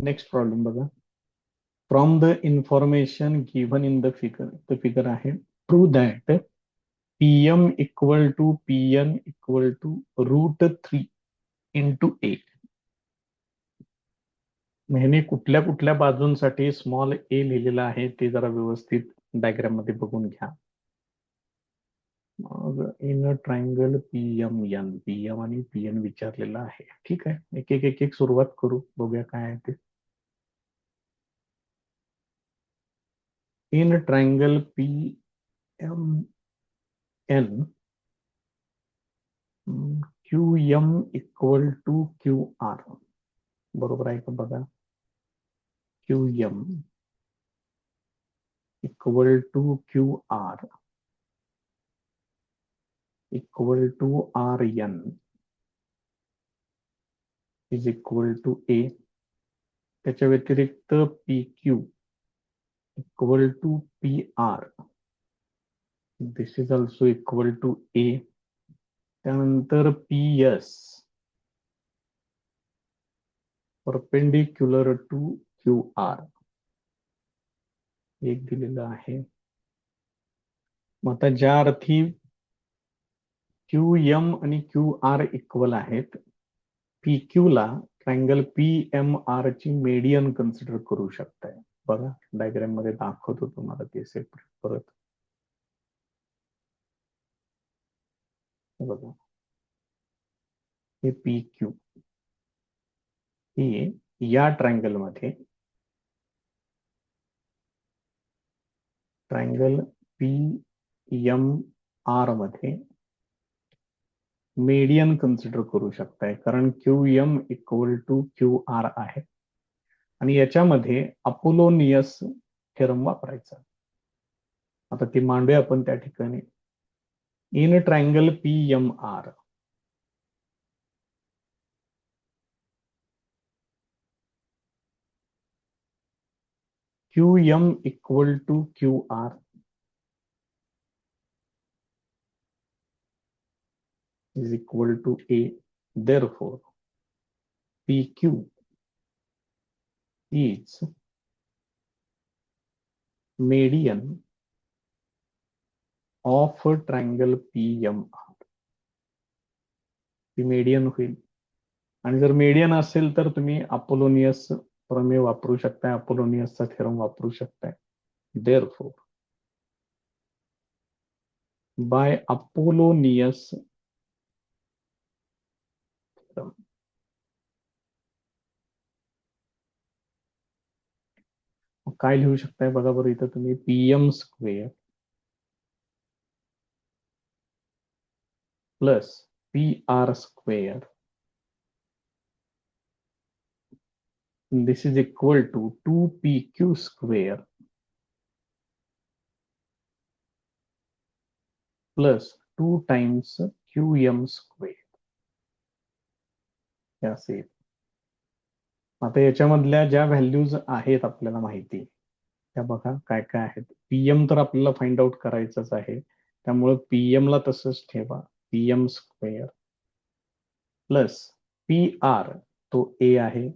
Next problem बघा. From the information given in the figure आहे prove that PM equal to PN equal to √3 into A. ह्याने कुठल्या कुठल्या बाजूंसाठी small ए लिहिलेला आहे ते जरा व्यवस्थित डायग्राम मध्ये बघून घ्या. मग इन ट्रायंगल PM आणि PN विचारलेला आहे. ठीक आहे, एक एक एक एक सुरुवात करू, बघूया काय आहे ते. In triangle PMN QM equal to QR. बरोबर आहे का बघा. QM equal to QR equal to RN is equal to A. त्याच्या व्यतिरिक्त PQ equal to PR. This is also equal to A. त्यानंतर PS परपेंडिक्युलर टू QR एक दिलेलं आहे. मग आता ज्या अर्थी QM आणि QR इक्वल आहेत, PQ ला ट्रायंगल PMR ची मेडियन कन्सिडर करू शकताय. बघा डायग्राम मध्ये दाखवतो तुम्हाला ते सेपरेट परत. बघा हे PQ हे या ट्रायंगल मध्ये ट्रायंगल PMR मध्ये मेडियन कन्सिडर करू शकताय, कारण QM इक्वल टू QR आहे आणि याच्यामध्ये अपोलोनियस थेरम वापरायचा. आता ती मांडूया आपण त्या ठिकाणी. In triangle PMR QM equal to QR is equal to A. Therefore, PQ is median of triangle PMR. ती मेडियन होईल आणि जर मेडियन असेल तर तुम्ही अपोलोनियस प्रमेय वापरू शकताय, अपोलोनियसचा थेरम वापरू शकताय. Therefore, by Apollonius theorem, काय लिहू शकताय बघा बरं इथं तुम्ही. PM square plus PR square this is equal to 2PQ square plus 2 times QM square. हे असेल. आता याच्यामधल्या ज्या व्हॅल्यूज आहेत आपल्याला माहिती त्या बघा काय काय आहेत. PM तर आपल्याला फाइंड आउट करायचंच आहे, त्यामुळे PM ला तसंच ठेवा. PM स्क्वेअर प्लस PR तो A आहे,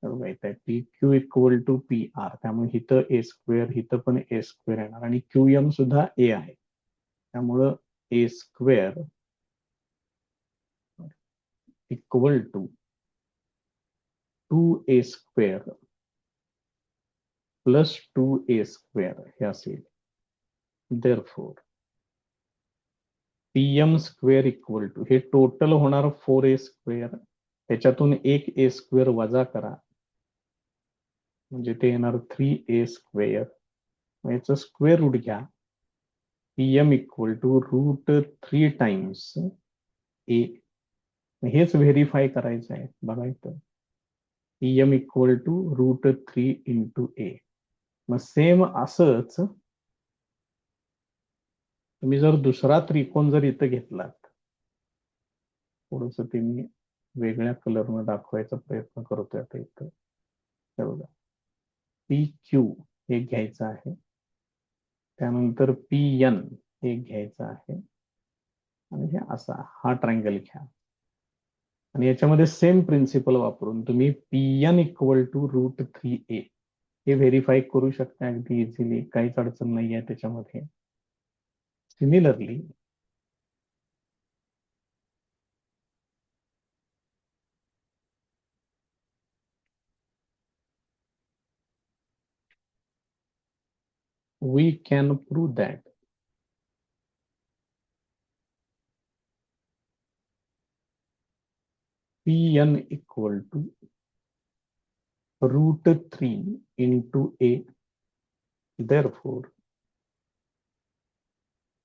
माहित आहे. PQ इक्वल टू PR, त्यामुळे इथं A स्क्वेअर, इथं पण A स्क्वेअर येणार आणि QM सुद्धा A आहे, त्यामुळं A square equal to 2A square plus 2A square हे असेल. Therefore, PM square equal to, हे टोटल होणार 4A स्क्वेअर, त्याच्यातून एक A स्क्वेअर वजा करा म्हणजे ते येणार 3A स्क्वेअर. याचं स्क्वेअर रूट घ्या. PM equal to √3 times A. हेच व्हेरीफाय करायचं आहे बघा इथं. PM equal to √3 into A. मग सेम असंच तुम्ही जर दुसरा त्रिकोण जर इथं घेतलात, थोडस ते मी वेगळ्या कलरनं दाखवायचा प्रयत्न करतोय आता इथं. हे बघा PQ हे घ्यायचं आहे, त्यानंतर PN हे घ्यायचं आहे आणि हे असा हा ट्रायंगल घ्या. आणि याच्यामध्ये सेम प्रिन्सिपल वापरून तुम्ही pn इक्वल टू √3a हे व्हेरीफाय करू शकता अगदी इझिली, काहीच अडचण नाही आहे त्याच्यामध्ये. Similarly we can prove that pn equal to √3 into a. Therefore,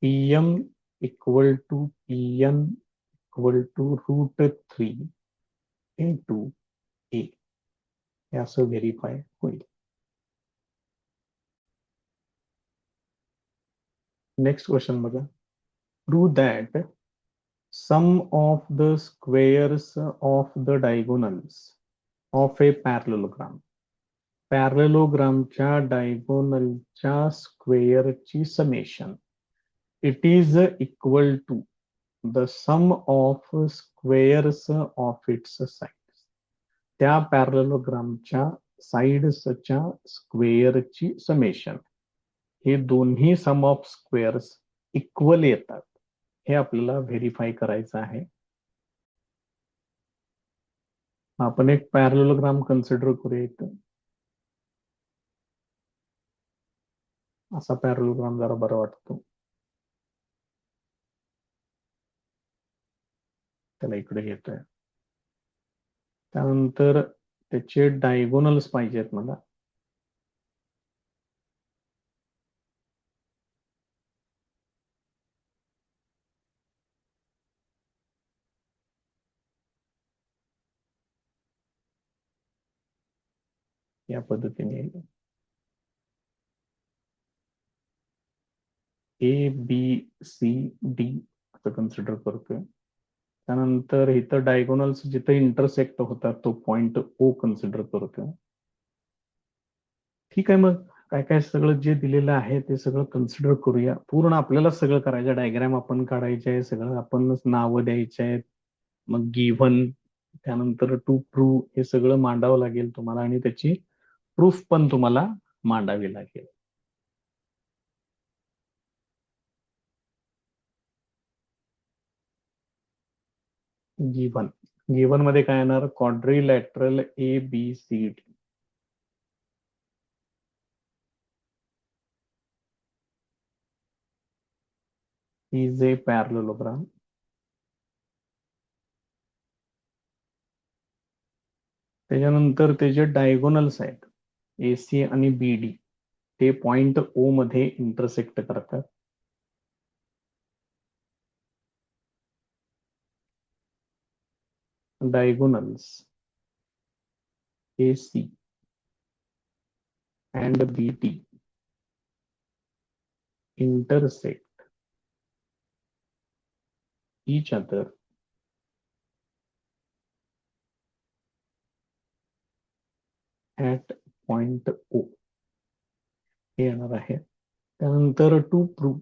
pm equal to pn equal to √3 into a. हे असं व्हेरीफाय होईल. नेक्स्ट क्वेश्चन बघा. Prove that sum of the squares of the diagonals of a parallelogram. पॅरलोग्रामच्या डायगोनलच्या स्क्वेअरची summation it is equal to the sum of squares of its sides. त्या पॅरलोग्रामच्या साइड्सच्या स्क्वेअरची summation हे दोन्ही सम ऑफ स्क्वेअर्स इक्वल येतात हे आपल्याला व्हेरीफाय करायचं आहे. आपण एक पॅरलोग्राम कन्सिडर करूया. असा पॅरलोग्राम जरा बरा वाटतो. त्याला इकडे घेतोय. त्यानंतर त्याचे डायगोनल्स पाहिजेत मला. या पद्धतीने ए बी सी डी असं कन्सिडर करतोय. त्यानंतर इथं डायगोनल्स जिथे इंटरसेक्ट होतात तो पॉइंट ओ कन्सिडर करतोय. ठीक आहे, मग काय काय सगळं जे दिलेलं आहे ते सगळं कन्सिडर करूया. पूर्ण आपल्याला सगळं करायचं, डायग्राम आपण काढायचे आहे, सगळं आपणच नावं द्यायचे आहेत, मग गिव्हन, त्यानंतर टू प्रूव्ह हे सगळं मांडावं लागेल तुम्हाला आणि त्याची प्रूफ पण तुम्हाला मांडावी लागेल. गिव्हन गिव्हन मध्ये काय येणार? Quadrilateral A B C D is a parallelogram त्याच्यानंतर त्याचे डायगोनल्स आहेत ए सी आणि बी डी, ते पॉइंट ओ मध्ये इंटरसेक्ट करतात. Diagonals A C and B D intersect each other at point O हे येणार आहे. त्यानंतर टू प्रूव्ह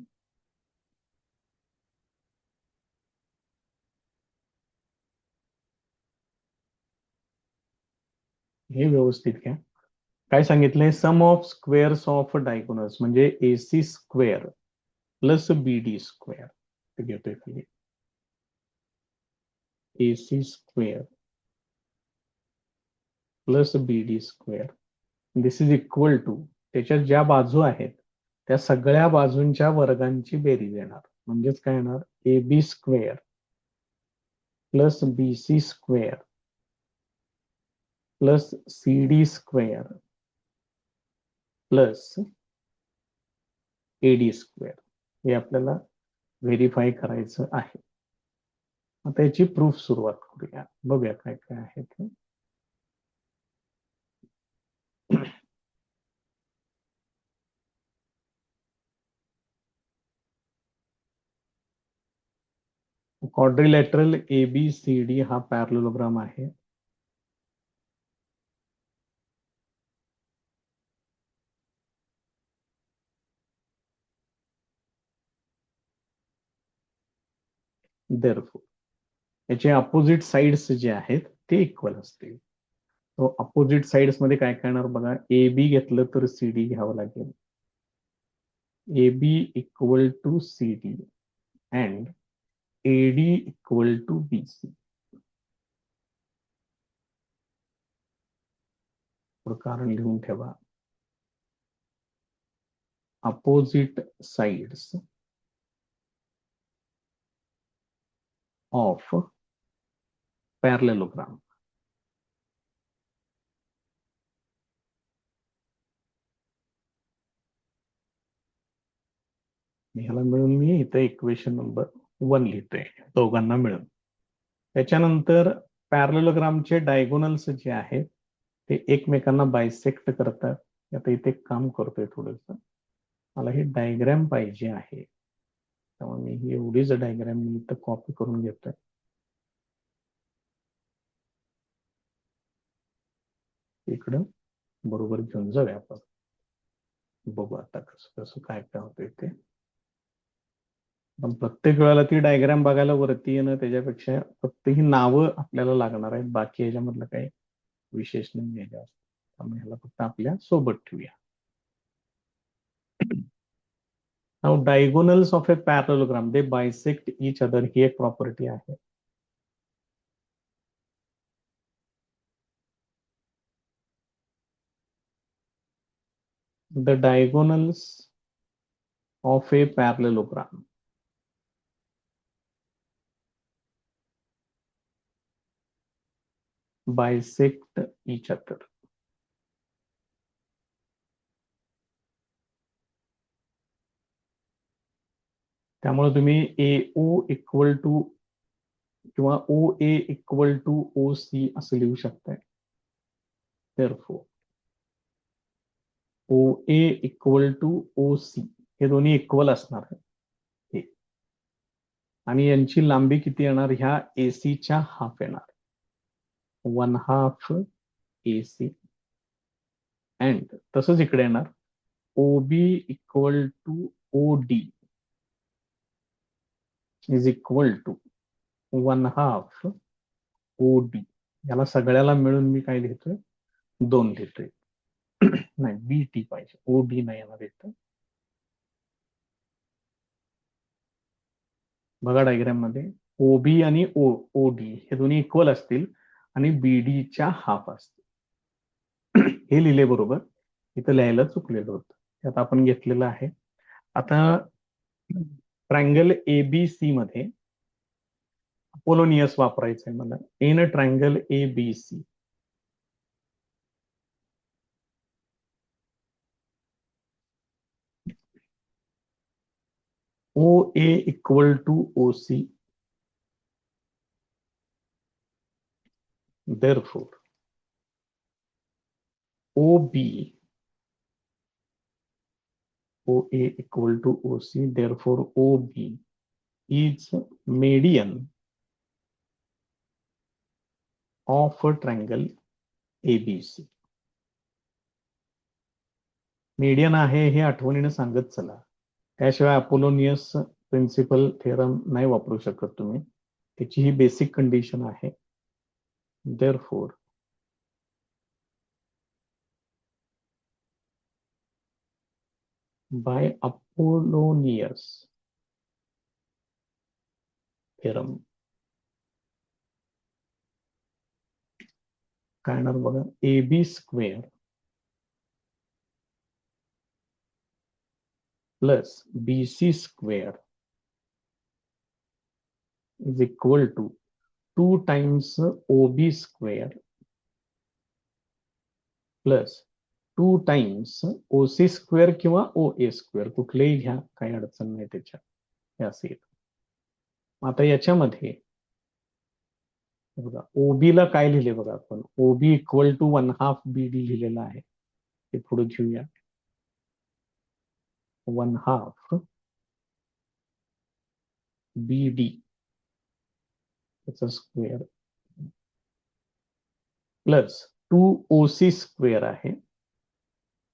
हे व्यवस्थित घ्या. काय सांगितलंय? Sum of squares of diagonals म्हणजे AC square plus B D square. ते घेतोय खाली AC square plus B D square this is equal to त्याच्या ज्या बाजू आहेत त्या सगळ्या बाजूंच्या वर्गांची बेरीज येणार. म्हणजेच काय येणार? A B square plus B C square plus C D square plus A D square हे आपल्याला व्हेरीफाय करायचं आहे. आता याची प्रूफ सुरुवात करूया. बघूया काय काय आहे ते. Quadrilateral A B C D हा पॅरलोग्राम आहे. Therefore याचे अपोजिट साइड्स जे आहेत ते इक्वल असतील. तो अपोजिट साइड्स मध्ये काय काय येणार बघा, ए बी घेतलं तर सी डी घ्यावं लागेल. A B equal to C D and A D equal to B C. कारण लिहून ठेवा, अपोजिट साइड्स ऑफ पॅरलेलोग्राम. ह्याला मिळून मी इथे इक्वेशन नंबर 1 लिहितोय, दोघांना मिळून. त्याच्यानंतर पॅरलेलोग्रामचे डायगोनल्स जे आहेत ते एकमेकांना बायसेक्ट करतात. आता इथे काम करतोय थोडस, मला ही डायग्रॅम पाहिजे आहे, त्यामुळे मी ही एवढीच डायग्रॅम मी इथं कॉपी करून घेतोय. इकडं बरोबर घेऊन जाऊया आपण, बघू आता कसं कसं काय काय होतंय ते. पण प्रत्येक वेळेला ती डायग्राम बघायला वरती येणं त्याच्यापेक्षा फक्त ही नावं आपल्याला लागणार आहेत, बाकी याच्यामधलं काही विशेष नाही आहे जास्त. त्यामुळे ह्याला फक्त आपल्या सोबत ठेवूया. Now diagonals of a parallelogram, they bisect each other, ही एक प्रॉपर्टी आहे. The diagonals of a parallelogram bisect each other. त्यामुळे तुम्ही AO इक्वल टू किंवा OA इक्वल टू OC असं लिहू शकताय. Therefore OA equal to OC हे दोन्ही इक्वल असणार आहे, आणि यांची लांबी किती येणार, ह्या AC च्या हाफ येणार, 1/2 AC. अँड तसंच इकडे येणार OB equal to OD is equal to 1/2 OD. याला सगळ्याला मिळून मी काय लिहितोय, 2 लिहितोय. नाही, BT पाहिजे, OD नाही येणार इथं. बघा डायग्राम मध्ये OB आणि OD हे दोन्ही इक्वल असतील आणि BD च्या हाफ असतील. हे लिहिले बरोबर, इथं लिहायला चुकलेलं होतं, त्यात आपण घेतलेलं आहे. आता ट्रायंगल ABC मध्ये अपोलोनियस वापरायचंय मला. In triangle ABC OA equal to OC, therefore OB OA equal to OC, therefore OB is median of a triangle ABC. Median आहे हे आठवणीने सांगत चला, त्याशिवाय अपोलोनियस प्रिन्सिपल थेरम नाही वापरू शकत तुम्ही. त्याची ही बेसिक कंडिशन आहे. therefore by Apollonius theorem काय येणार बघा, AB square plus BC square is equal to 2 times OB square plus 2 times OC square किंवा OA स्क्वेअर, कुठलेही घ्या, काही अडचण नाही त्याच्यात, हे असेल. आता याच्यामध्ये बघा OB ला काय लिहिले बघा आपण, OB इक्वल टू 1/2 BD लिहिलेलं आहे, ते पुढे घेऊया. 1/2 BD त्याचा स्क्वेअर प्लस 2 OC स्क्वेअर आहे.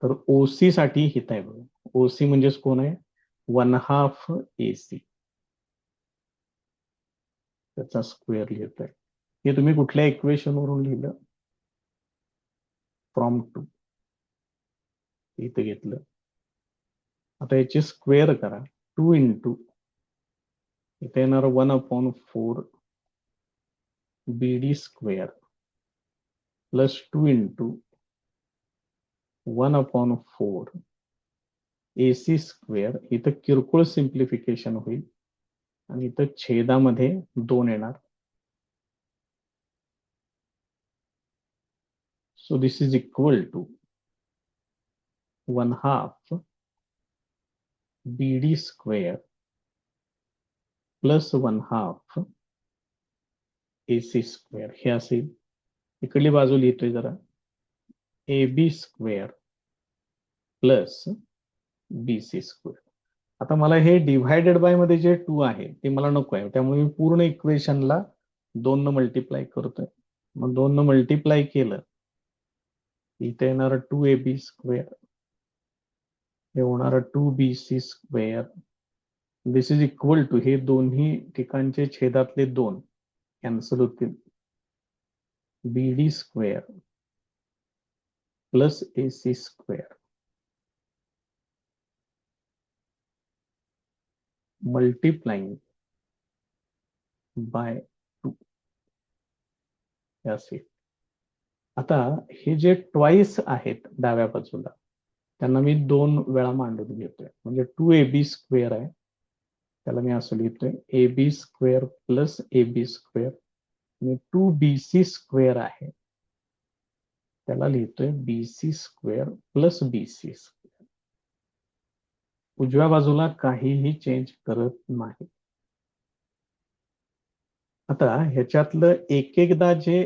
तर OC साठी हित आहे बघा, OC म्हणजेच कोण आहे, 1/2 AC. त्याचा स्क्वेअर लिहितोय. हे तुम्ही कुठल्या इक्वेशन वरून लिहिलं? फ्रॉम टू इथे घेतलं. आता याचे स्क्वेअर करा. 2 इंटू इथे येणार 1/4 BD square plus 2 into 1/4 AC square. इथं किरकोळ सिम्प्लिफिकेशन होईल आणि इथं छेदामध्ये 2 येणार. So this is equal to 1/2 BD square plus 1/2 AC square. हे असेल. इकडली बाजू लिहितोय जरा. AB square plus BC square. आता मला हे डिव्हायडेड बाय मध्ये जे 2 आहे ते मला नको आहे, त्यामुळे मी पूर्ण इक्वेशनला 2 न मल्टिप्लाय करतोय. मग 2 न मल्टिप्लाय केलं इथे येणार 2AB स्क्वेअर, हे होणार 2BC square. This is equal to, हे दोन्ही ठिकाणचे छेदातले 2 कॅन्सल होतील. BD square plus AC square multiplying by 2 असेल. आता हे जे ट्वाइस आहेत डाव्या बाजूला त्यांना मी 2 वेळा मांडून घेतोय. म्हणजे 2AB स्क्वेअर आहे, त्याला मी असं लिहितोय AB square plus AB square. आणि 2BC स्क्वेअर आहे, त्याला लिहितोय BC square plus BC square. उजव्या बाजूला काहीही चेंज करत नाही. आता ह्याच्यातलं एक एकदा जे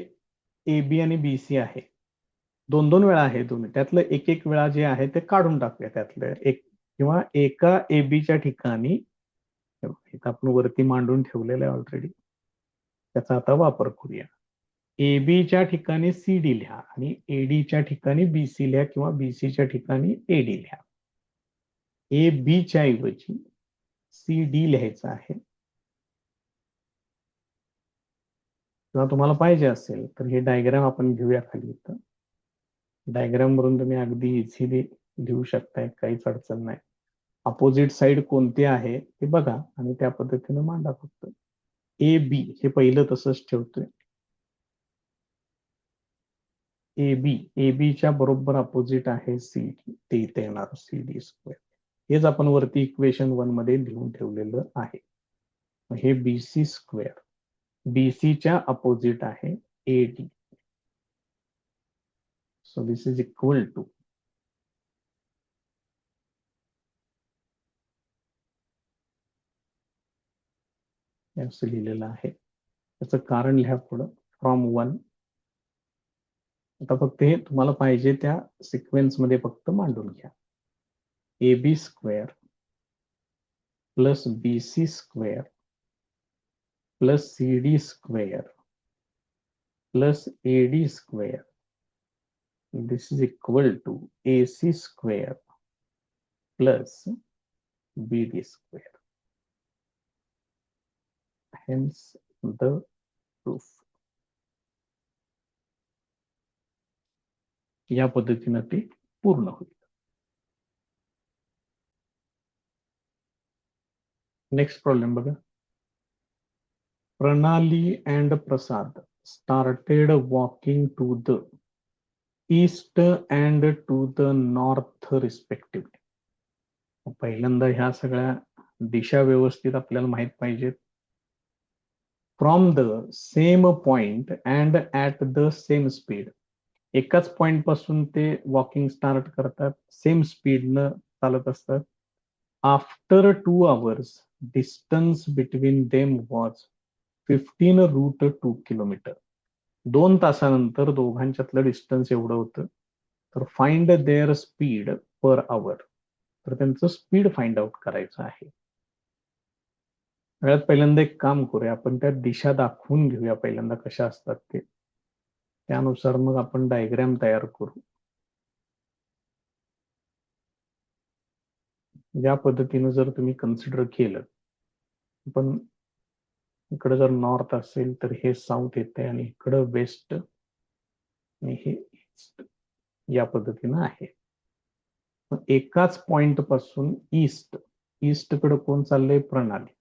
AB आणि BC आहे, 2 वेळा आहे दोन्ही, त्यातलं एक वेळा जे आहे ते काढून टाकूया. त्यातलं एक किंवा एका एबीच्या ठिकाणी इथं आपण वरती मांडून ठेवलेलं आहे ऑलरेडी, त्याचा आता वापर करूया. एबीच्या ठिकाणी CD लिहा आणि ADच्या ठिकाणी BC लिहा किंवा BCच्या ठिकाणी AD लिहा. ABच्या ऐवजी CD लिहायचं आहे. किंवा तुम्हाला पाहिजे असेल तर हे डायग्राम आपण घेऊया खाली. इथं डायग्राम वरून तुम्ही अगदी इझिली लिहू शकताय, काहीच अडचण नाही. अपोजिट साइड कोणते आहे ते बघा आणि त्या पद्धतीने मांडा. फक्त AB हे पहिलं तसंच ठेवतोय. एबीच्या बरोबर अपोजिट आहे CD, ते इथे येणार CD स्क्वेअर. हेच आपण वरती इक्वेशन 1 मध्ये लिहून ठेवलेलं आहे. हे BC स्क्वेअर, BCच्या अपोजिट आहे AD. So this is equal to असं लिहिलेलं आहे. त्याचं कारण लिहा पुढं फ्रॉम 1. आता फक्त हे तुम्हाला पाहिजे त्या सिक्वेन्स मध्ये फक्त मांडून घ्या. AB square plus BC square plus CD square plus AD square. This is equal to AC square plus BD square. Hence the proof. या पद्धतीनं ते पूर्ण होईल. नेक्स्ट प्रॉब्लेम बघा. प्रणाली and Prasad started walking to the east and to the north respectively. पहिल्यांदा ह्या सगळ्या दिशा व्यवस्थित आपल्याला माहित पाहिजेत. From the same point and at the same speed. एकाच पॉइंट पासून ते वॉकिंग स्टार्ट करतात, सेम स्पीडनं चालत असतात. After 2 hours distance between them was 15√2 kilometre. 2 तासानंतर दोघांच्यातलं डिस्टन्स एवढं होतं. तर find their speed per hour. तर त्यांचं स्पीड फाइंड आउट करायचं आहे. सगळ्यात पहिल्यांदा एक काम करूया, आपण त्या दिशा दाखवून घेऊया पहिल्यांदा कशा असतात ते. त्यानुसार मग आपण डायग्राम तयार करू. या पद्धतीनं जर तुम्ही कन्सिडर केलं, पण इकडे जर नॉर्थ असेल तर हे साऊथ येते आणि इकडं वेस्ट आणि हे ईस्ट या पद्धतीनं आहे. एकाच पॉइंट पासून ईस्ट कडे कोण चाललंय? प्रणाली.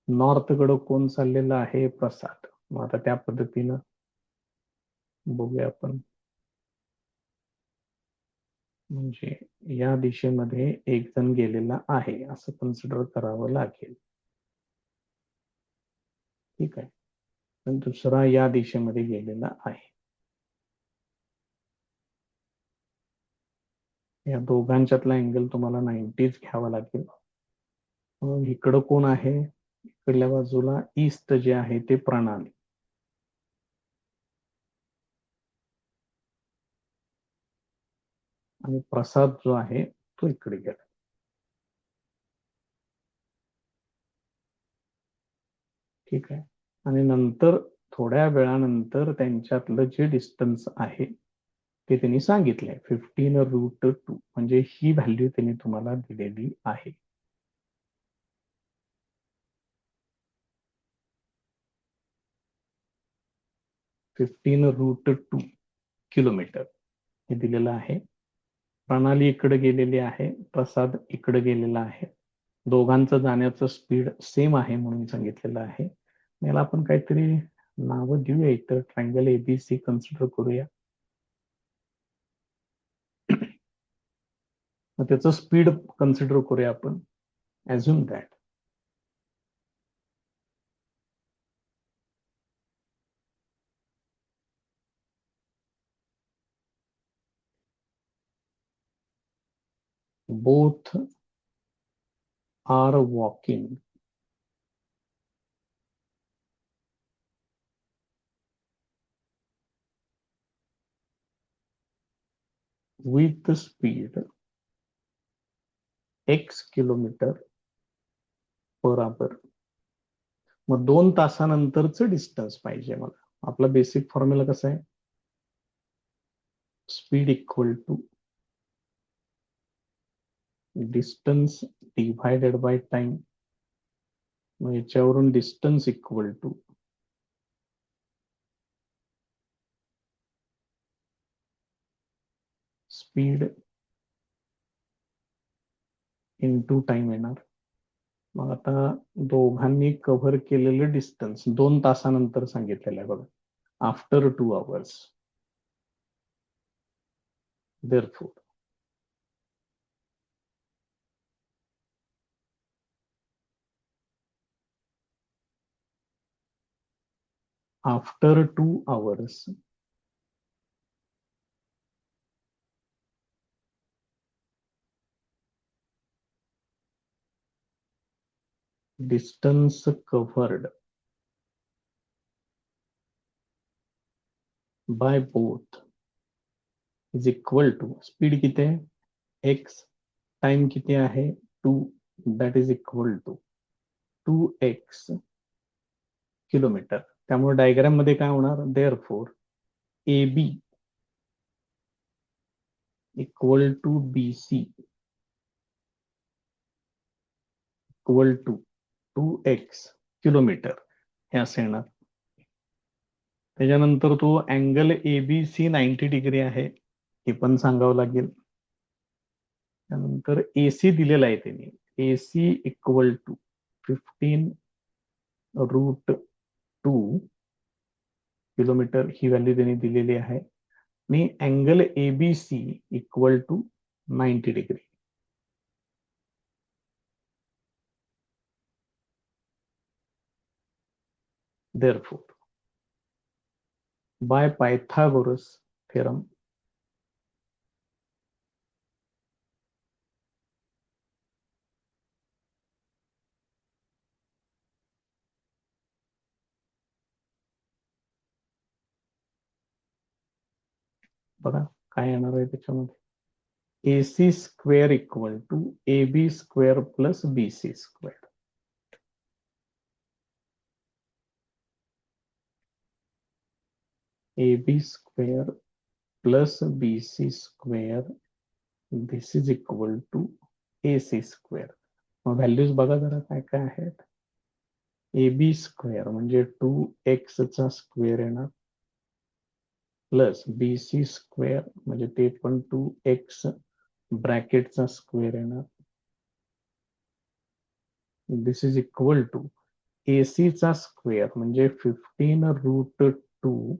नॉर्थ कडे कोण चाललेलं आहे? प्रसाद. मग आता त्या पद्धतीनं बघूया आपण. म्हणजे या दिशेमध्ये एक जण गेलेला आहे असं कन्सिडर करावं लागेल. ठीक आहे. पण दुसरा या दिशेमध्ये गेलेला आहे. या दोघांच्यातला अँगल तुम्हाला 90 घ्यावा लागेल. इकडं कोण आहे? इकडल्या बाजूला ईस्ट जे आहे ते प्रणाली. आणि प्रसाद जो आहे तो इकडे गेला. ठीक आहे. आणि नंतर थोड्या वेळानंतर त्यांच्यातलं जे डिस्टन्स आहे ते त्यांनी सांगितलंय 15√2 म्हणजे ही व्हॅल्यू त्यांनी तुम्हाला दिलेली आहे. (15√2 किलोमीटर हे दिलेलं आहे. प्रणाली इकडे गेलेली आहे, प्रसाद इकडे गेलेला आहे. दोघांचं जाण्याचं स्पीड सेम आहे म्हणून सांगितलेलं आहे. याला आपण काहीतरी नावं देऊया. इथं ट्रायंगल एबीसी कन्सिडर करूया. मग त्याचं स्पीड कन्सिडर करूया आपण. Assume that both are walking with the speed x kilometre per hour. मग 2 तासानंतरचं डिस्टन्स पाहिजे मला. आपला बेसिक फॉर्म्युला कसा आहे? Speed equal to distance divided by time. मग याच्यावरून distance equal to speed into time येणार. मग आता दोघांनी कव्हर केलेलं डिस्टन्स 2 तासानंतर सांगितलेलं आहे बघा. After 2 hours. Therefore, after 2 hours, distance covered by both is equal to speed किती आहे? x. टाइम किती आहे? 2. That is equal to 2x kilometre. त्यामुळे डायग्राम मध्ये काय होणार? Therefore AB equal to BC equal to 2x kilometre हे असं येणार. त्याच्यानंतर तो अँगल ABC 90 डिग्री आहे हे पण सांगावं लागेल. त्यानंतर AC दिलेला आहे त्यांनी. AC इक्वल टू 15√2 किलोमीटर ही व्हॅल्यू त्यांनी दिलेली आहे. आणि angle ABC equal to 90 degree. Therefore, by Pythagoras theorem, बघा काय येणार आहे त्याच्यामध्ये? AC square equal to AB square plus BC square. AB square plus BC square this is equal to AC square. मग व्हॅल्यूज बघा जरा काय काय आहेत. ए बी स्क्वेअर म्हणजे 2x स्क्वेअर येणार प्लस बी सी स्क्वेअर म्हणजे ते पण 2x ब्रॅकेटचा स्क्वेअर येणार. दिस इज इक्वल टू AC चा स्क्वेअर म्हणजे 15√2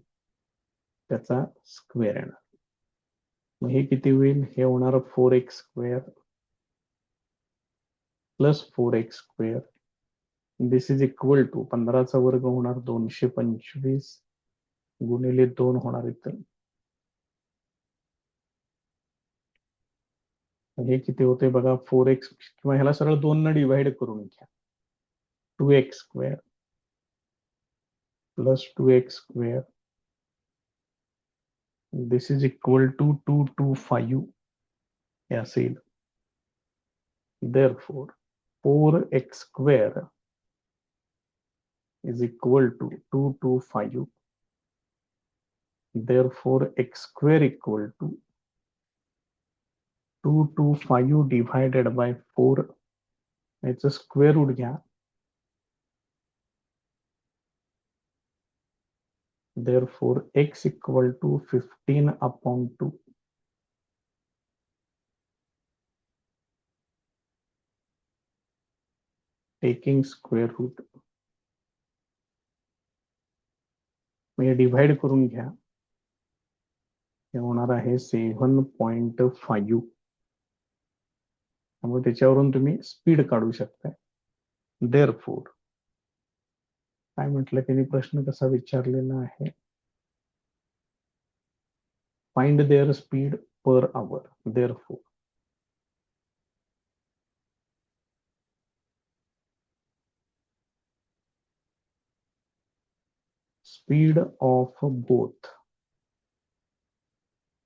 त्याचा स्क्वेअर येणार. मग हे किती होईल? हे होणार 4x square plus 4x square. This is equal to 15चा वर्ग होणार 225 गुणिले 2 होणार इथं. हे किती होते बघा? 4x किंवा ह्याला सरळ 2 न डिवाइड करून घ्या. 2x square plus 2x square. This is equal to 225 हे असेल. Therefore 4x square is equal to 225. Therefore x square equal to 225 divided by 4. याचं स्क्वेअर रूट घ्या. Therefore x equal to 15/2. Taking square root. म्हणजे divide करून घ्या. हे होणार आहे 7.5. त्यामुळे त्याच्यावरून तुम्ही स्पीड काढू शकता. Therefore काय म्हटलं त्यांनी? प्रश्न कसा विचारलेला आहे? Find their speed per hour. Therefore speed of both,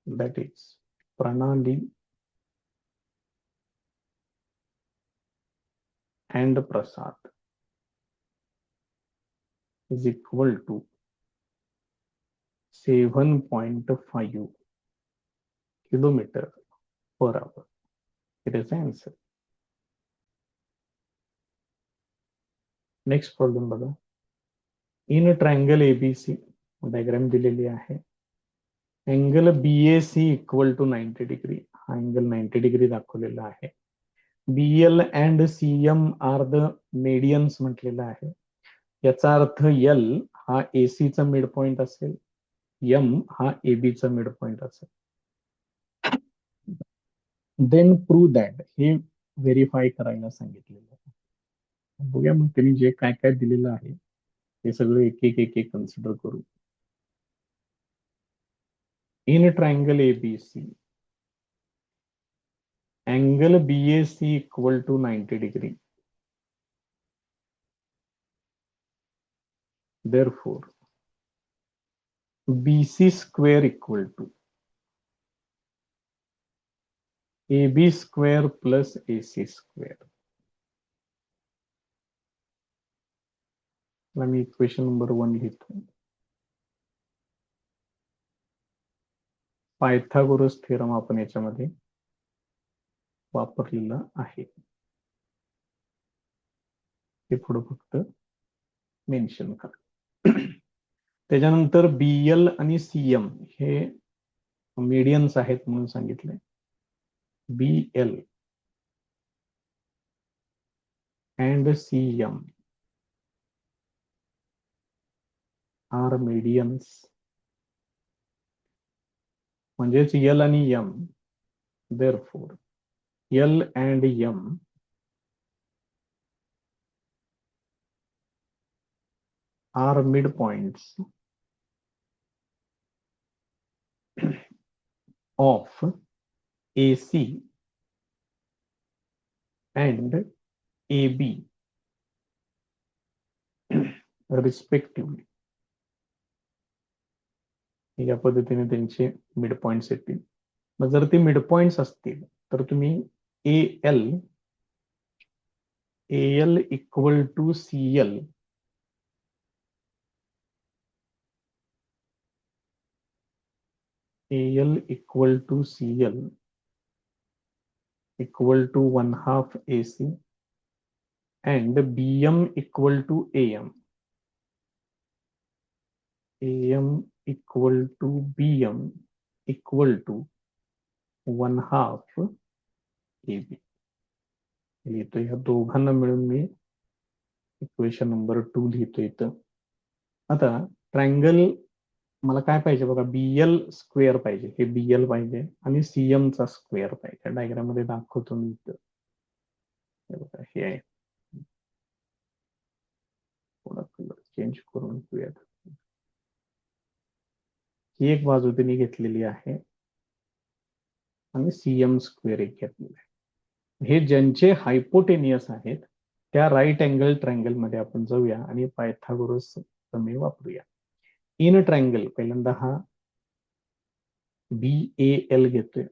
that is Pranali and Prasad, is equal to 7.5 kilometer per hour. It is the answer. Next problem बघा. In a triangle ABC diagram दिलेली आहे. Angle BAC equal to 90 degree. हा angle 90 degree दाखवलेला आहे. BL and CM are the medians म्हटलेला आहे. याचा अर्थ L हा AC चा मिड पॉइंट असेल, M हा AB चा मिड पॉइंट असेल. देन प्रूव्ह दॅट, हे व्हेरीफाय करायला सांगितलेलं आहे. बघूया मग त्यांनी जे काय काय दिलेलं आहे ते सगळं एक एक एक एक कन्सिडर करू. In triangle ABC angle BAC equal to 90 degree. Therefore BC square equal to AB square plus AC square. Me equation number 1 लिहितो. पायथागोरस थेरम आपण याच्यामध्ये वापरलेला आहे. ते पुढे फक्त मेन्शन करा. त्याच्यानंतर BL आणि CM हे मीडियन्स आहेत म्हणून सांगितले. BL and CM are medians. म्हणजेच L आणि M. Therefore L and M are midpoints of AC and AB respectively. या पद्धतीने त्यांचे मिड पॉइंट्स येतील. मग जर ते मिड पॉइंट्स असतील तर तुम्ही AL equal to CL equal to CL equal to 1/2 AC and BM equal to AM. AM equal to BM equal to 1/2 AB. लिहितो ह्या दोघांना मिळून मी इक्वेशन नंबर 2 लिहितो इथं. आता ट्रायंगल मला काय पाहिजे बघा, BL स्क्वेअर पाहिजे, हे BL पाहिजे आणि CM चा स्क्वेअर पाहिजे. डायग्राम मध्ये दाखवतो मी इथं. हे बघा हे आहे. थोडा कलर चेंज करून घेऊयात. ही एक बाजू त्यांनी घेतलेली आहे आणि CM स्क्वेअर एक घेतलेला आहे. हे ज्यांचे हायपोटेनियस आहेत त्या राईट अँगल ट्रायंगल मध्ये आपण जाऊया आणि पायथागोरस प्रमेय वापरूया. इन ट्रायंगल पहिल्यांदा हा BAL घेतोय.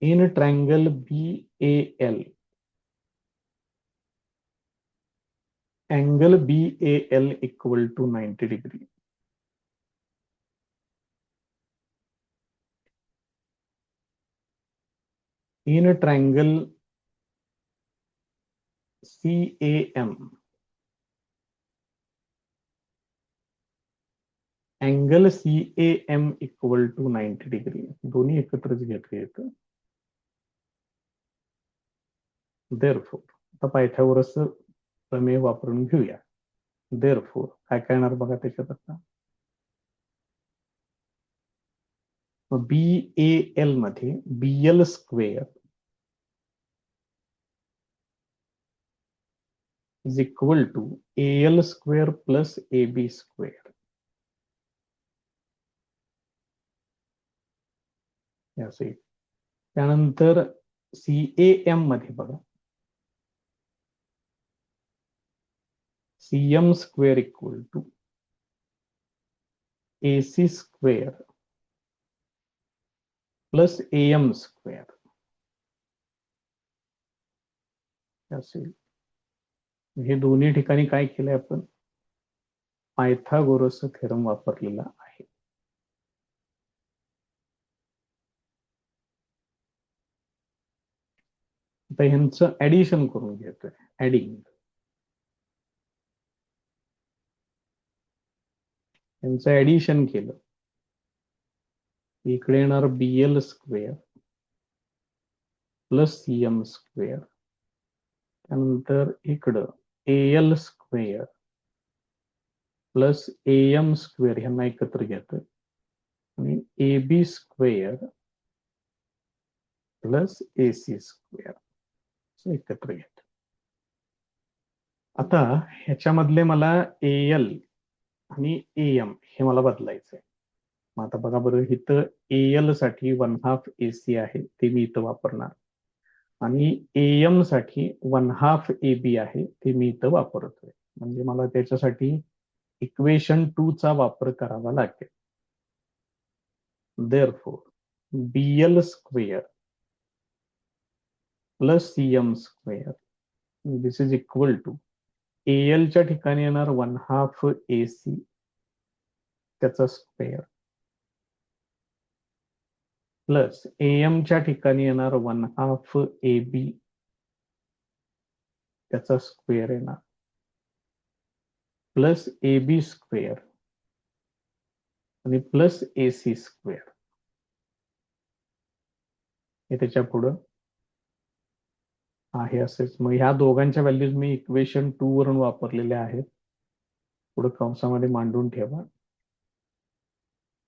In triangle BAL, angle BAL equal to 90 degree. In triangle CAM, angle CAM equal to 90 degree. दोन्ही एकत्रच घेतले येतं. देअरफोर आता पायथागोरस प्रमेय वापरून घेऊया. देअरफोर काय काय येणार बघा त्याच्यात आता. BAL मध्ये BL square is equal to AL square plus AB square. असे त्यानंतर CAM मध्ये बघा CM square equal to AC square plus AM square असेल. हे दोन्ही ठिकाणी काय केलंय आपण, पायथागोरस थेरम वापरलेला आहे. आता ह्यांचं ऍडिशन करून घेतोय. ऍडिंग यांचं ऍडिशन केलं इकडे येणार BL square plus CM square, त्यानंतर इकडं AL square plus AM square ह्यांना एकत्र घेतोय आणि AB square plus AC square एकत्र घेतो. आता ह्याच्यामधले मला AL आणि AM हे मला बदलायचंय. मग आता बघा बरं, इथं AL साठी 1/2 AC आहे ते मी इथं वापरणार आणि AM साठी 1/2 AB आहे ते मी इथं वापरतोय. म्हणजे मला त्याच्यासाठी इक्वेशन 2 चा वापर करावा लागेल. Therefore BL square plus CM square this is equal to AL च्या ठिकाणी येणार 1/2 AC त्याचा स्क्वेअर प्लस AM च्या ठिकाणी येणार 1/2 AB त्याचा स्क्वेअर येणार प्लस AB स्क्वेअर आणि प्लस AC स्क्वेअर. हे त्याच्या पुढं आहे असेच. मग ह्या दोघांच्या व्हॅल्यूज मी इक्वेशन 2 वरून वापरलेल्या आहेत. पुढे कंसामध्ये मांडून ठेवा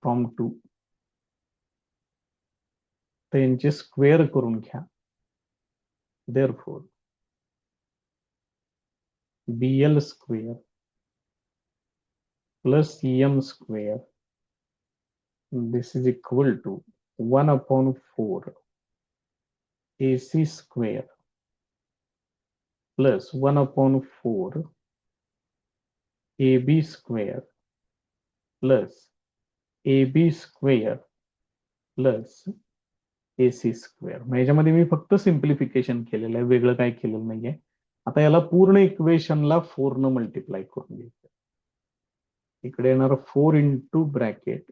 फ्रॉम 2. तर यांचे स्क्वेअर करून घ्या. Therefore BL square plus CM square this is equal to 1/4 AC square plus 1/4 AB square plus AB square plus AC square. ह्याच्यामध्ये मी फक्त सिम्प्लिफिकेशन केलेलं आहे, वेगळं काय केलेलं नाहीये. आता याला पूर्ण इक्वेशनला 4 न मल्टिप्लाय करून घ्यायचं. इकडे येणार 4 into bracket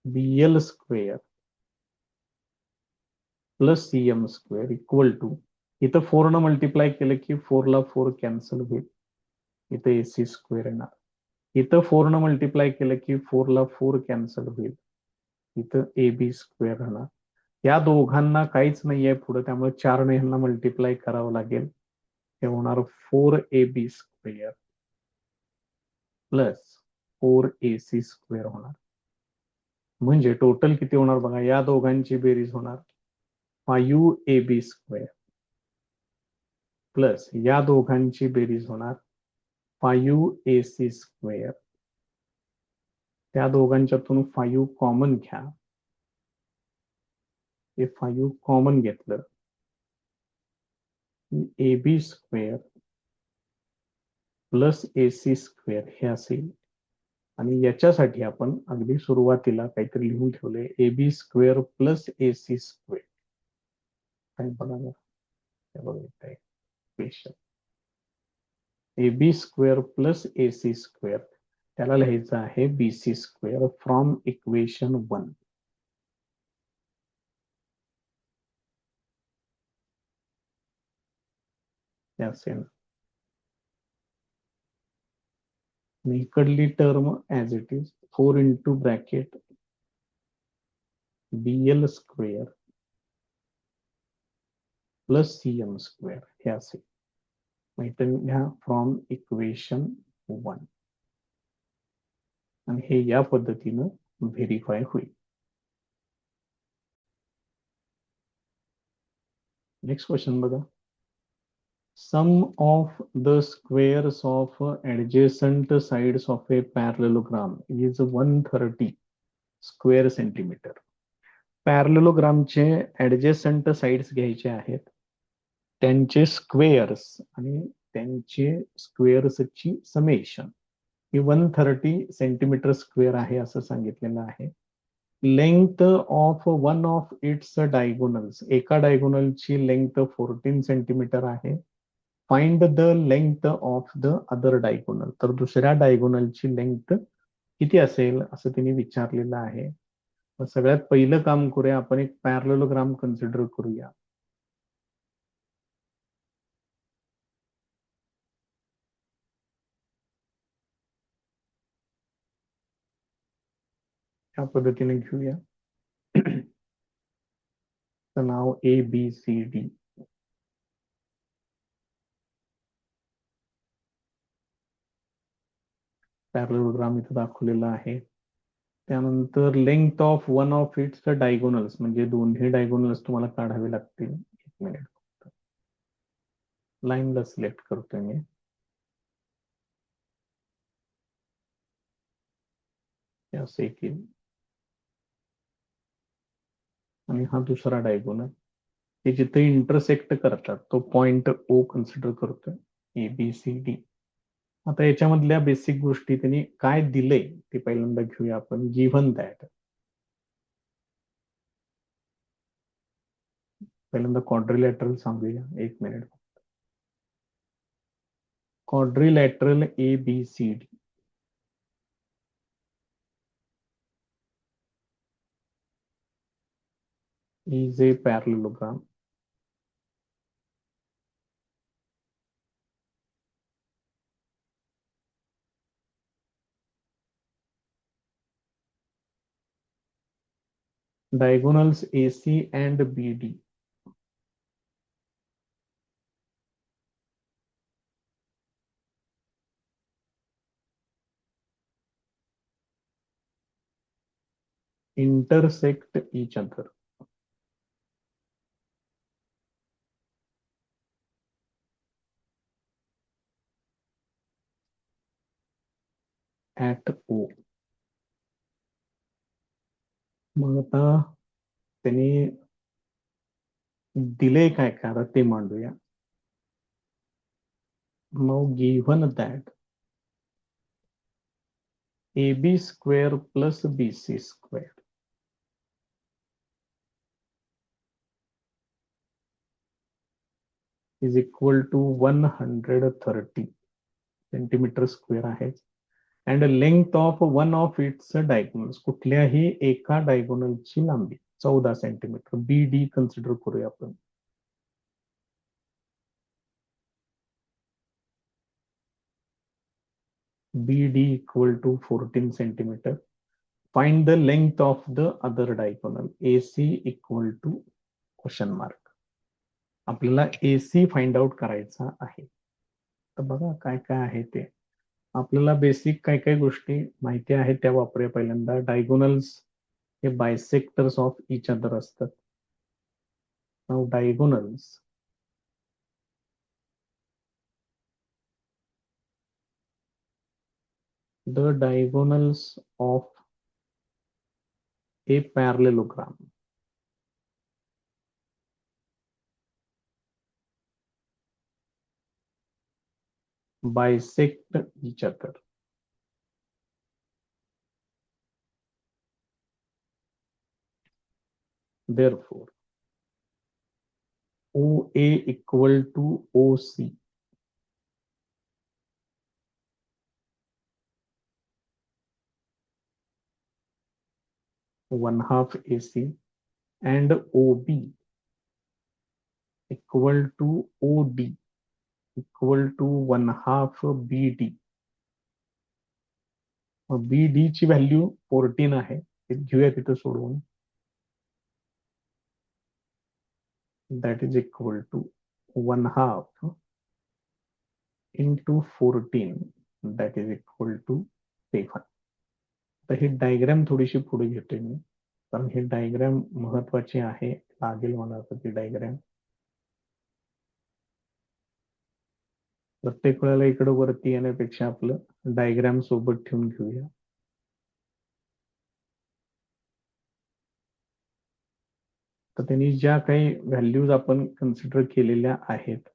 BL square plus CM square equal to इथं 4 न मल्टिप्लाय केलं की 4 ला 4 कॅन्सल होईल, इथं AC स्क्वेअर येणार. इथं 4 न मल्टिप्लाय केलं की 4 ला 4 कॅन्सल होईल, इथं AB स्क्वेअर राहणार. या दोघांना काहीच नाहीये पुढे, त्यामुळे 4 ने ह्यांना मल्टिप्लाय करावं लागेल. हे होणार 4AB square plus 4AC square होणार. म्हणजे टोटल किती होणार बघा, या दोघांची बेरीज होणार 5AB स्क्वेअर प्लस या दोघांची बेरीज होणार 5AC स्क्वेअर. त्या दोघांच्यातून 5 कॉमन घ्या, हे 5 कॉमन घेतलं AB square plus AC square हे असेल. आणि याच्यासाठी आपण अगदी सुरुवातीला काहीतरी लिहून ठेवले, AB square plus AC square. काय बघा, बघा equation AB square plus AC square, त्याला लिहायचं आहे BC स्क्वेअर फ्रॉम इक्वेशन 1. असेल इकडली term as it is 4 into bracket BL square plus CM square हे असेल. माहिती घ्या फ्रॉम इक्वेशन 1 आणि हे या पद्धतीनं व्हेरीफाय होईल. नेक्स्ट क्वेश्चन बघा. Sum of the squares of adjacent sides of a parallelogram is 130 square centimetre. पॅरलेलोग्रामचे ऍडजेसंट साइड्स घ्यायचे आहेत, त्यांचे स्क्वेअर्स आणि त्यांचे स्क्वेअर्सची समेशन ही 130 सेंटीमीटर स्क्वेअर आहे असं सांगितलेलं आहे. Length of one of its diagonals, एका डायगोनलची लेंथ 14 सेंटीमीटर आहे. Find the length of the other diagonal, तर दुसऱ्या डायगोनलची लेंथ किती असेल असं तिने विचारलेलं आहे. सगळ्यात पहिलं काम करूया, आपण एक पॅरलेलोग्राम कन्सिडर करूया. या पद्धतीने घेऊया. नाव ABCD. पॅरलेलोग्राम इथं दाखवलेला आहे. त्यानंतर length of one of its diagonals, म्हणजे दोन्ही डायगोनल्स तुम्हाला काढावे लागतील. 1 मिनिट, लाईनला सिलेक्ट करतोय मी. असे की आणि हा दुसरा डायगोनल, ते जिथे इंटरसेक्ट करतात तो पॉइंट O कन्सिडर करतोय ABCD. आता याच्यामधल्या बेसिक गोष्टी त्यांनी काय दिले ते पहिल्यांदा घेऊया आपण. गिव्हन दॅट, पहिल्यांदा क्वाड्रिलॅटरल सांगूया. 1 minute. Quadrilateral ABCD is a parallelogram diagonals AC and BD intersect each other at O. मग आता त्यांनी दिले काय काय आता ते मांडूया. मग given that AB square plus BC square is equal to 130 centimetre square आहे. And length of one of its diagonals, कुठल्याही एका डायगोनलची लांबी 14 सेंटीमीटर. BD कन्सिडर करूया आपण. BD equal to 14 centimeter. Find the length of the other diagonal. AC equal to question mark. आपल्याला AC find out करायचा आहे. तर बघा काय काय आहे ते. आपल्याला बेसिक काय काय गोष्टी माहिती आहेत त्या वापरूया. पहिल्यांदा डायगोनल्स हे बायसेक्टर्स ऑफ इच अदर असतात. Now diagonals the diagonals of a parallelogram bisect each other. Therefore, OA equal to OC. One half AC and OB equal to OD equal to one half BD. BD ची value 14 आहे. घेऊया तिथं सोडवून. That is equal to one half into 14. That is equal to 7. तर ही diagram थोडीशी पुढे घेतोय मी, कारण ही डायग्राम महत्वाची आहे. लागेल मला ती डायग्राम. प्रत्येक वेळेला इकडे वरती येण्यापेक्षा आपलं डायग्राम सोबत ठेवून घेऊया. तर त्यांनी ज्या काही व्हॅल्यूज आपण कन्सिडर केलेल्या आहेत,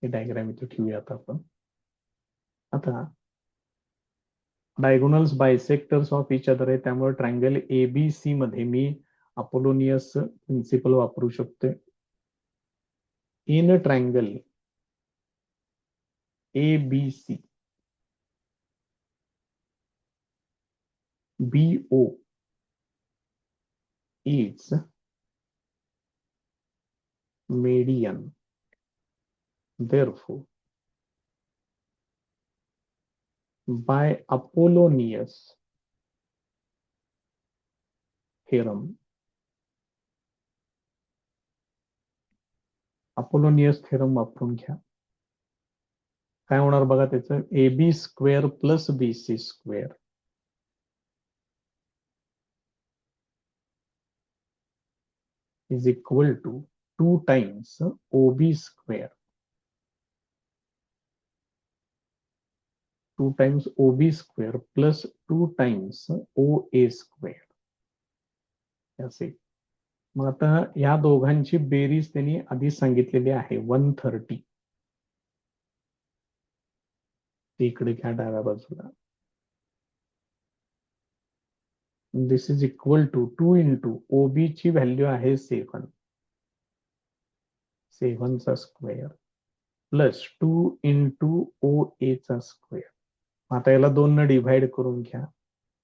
हे डायग्राम इथे ठेवूयात आपण. आता diagonals bisectors of each other आहे, त्यामुळे ट्रायंगल एबीसी मध्ये मी अपोलोनियस प्रिन्सिपल वापरू शकते. In triangle ABC BO is median. Therefore, by Apollonius theorem, Apollonius theorem वापरून घ्या. काय होणार बघा त्याचं. AB square plus BC square is equal to 2 times OB square. 2 times OB square plus 2 times OA square. असे. मग आता या दोघांची बेरीज त्यांनी आधी सांगितलेली आहे 130. ते इकडे घ्या डाव्या बाजूला. This is equal to 2 into OB ची व्हॅल्यू आहे 7. 7 चा स्क्वेअर प्लस 2 इंटू OA चा स्क्वेअर. आता याला 2 न डिव्हाइड करून घ्या.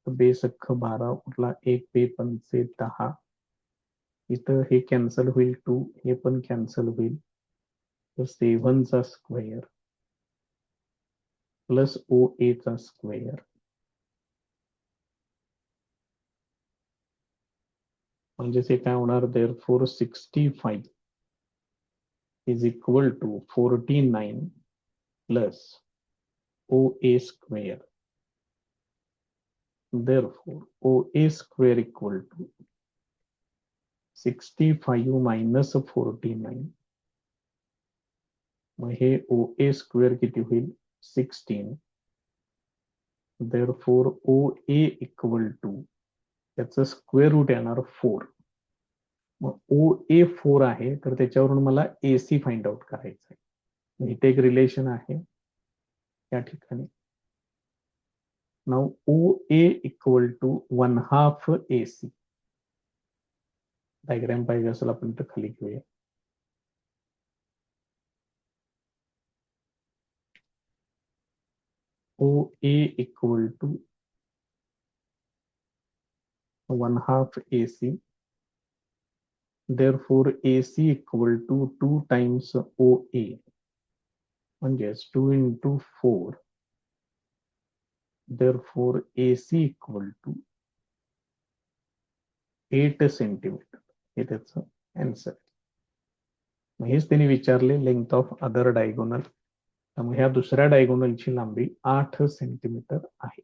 तर बेस अख्ख 12 उरला. 1 पे 5 10. इथं हे कॅन्सल होईल. 2 हे पण कॅन्सल होईल. तर 7 चा स्क्वेअर प्लस OA चा स्क्वेअर म्हणजेच हे काय होणार. Therefore 65 is equal to 49 plus OA square. Therefore, OA square equal to 65 minus 49. मग हे OA square किती होईल. 16. Therefore, OA equal to त्याचं स्क्वेअर रूट येणार 4. मग OA 4 आहे, तर त्याच्यावरून मला AC फाइंड आउट करायचं आहे. इथे एक रिलेशन आहे या ठिकाणी. Now OA equal to 1 half AC. Diagram पाहिजे असेल आपण इथं खाली घेऊया. OA equal to 1 half AC therefore AC equal to 2 times OA, म्हणजेच 2 into 4, therefore AC equal to 8 centimetre, हे त्याचं आन्सर. हेच त्यांनी विचारले लेंथ ऑफ अदर डायगोनल. त्यामुळे ह्या दुसऱ्या डायगोनलची लांबी 8 सेंटीमीटर आहे.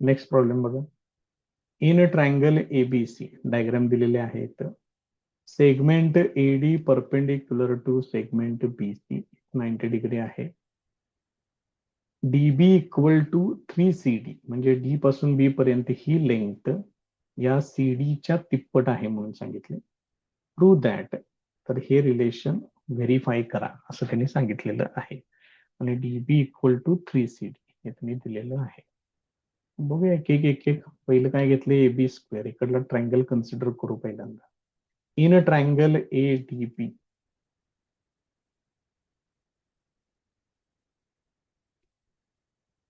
नेक्स्ट प्रॉब्लेम बघा. इन ट्रायंगल एबीसी डायग्राम दिलेले आहेत. Segment AD perpendicular to segment BC 90 degree आहे. डीबी इक्वल टू 3CD, म्हणजे डी पासून बी पर्यंत ही लेंथ या सीडीच्या तिप्पट आहे म्हणून सांगितले. प्रूव्ह दॅट, तर हे रिलेशन व्हेरीफाय करा असं त्यांनी सांगितलेलं आहे. आणि डीबी इक्वल टू 3CD हे त्यांनी दिलेलं आहे. बघूया एक एक. पहिलं काय घेतलं, एबी स्क्वेअर. इकडला ट्रायंगल कन्सिडर करू पहिल्यांदा. In triangle A D B,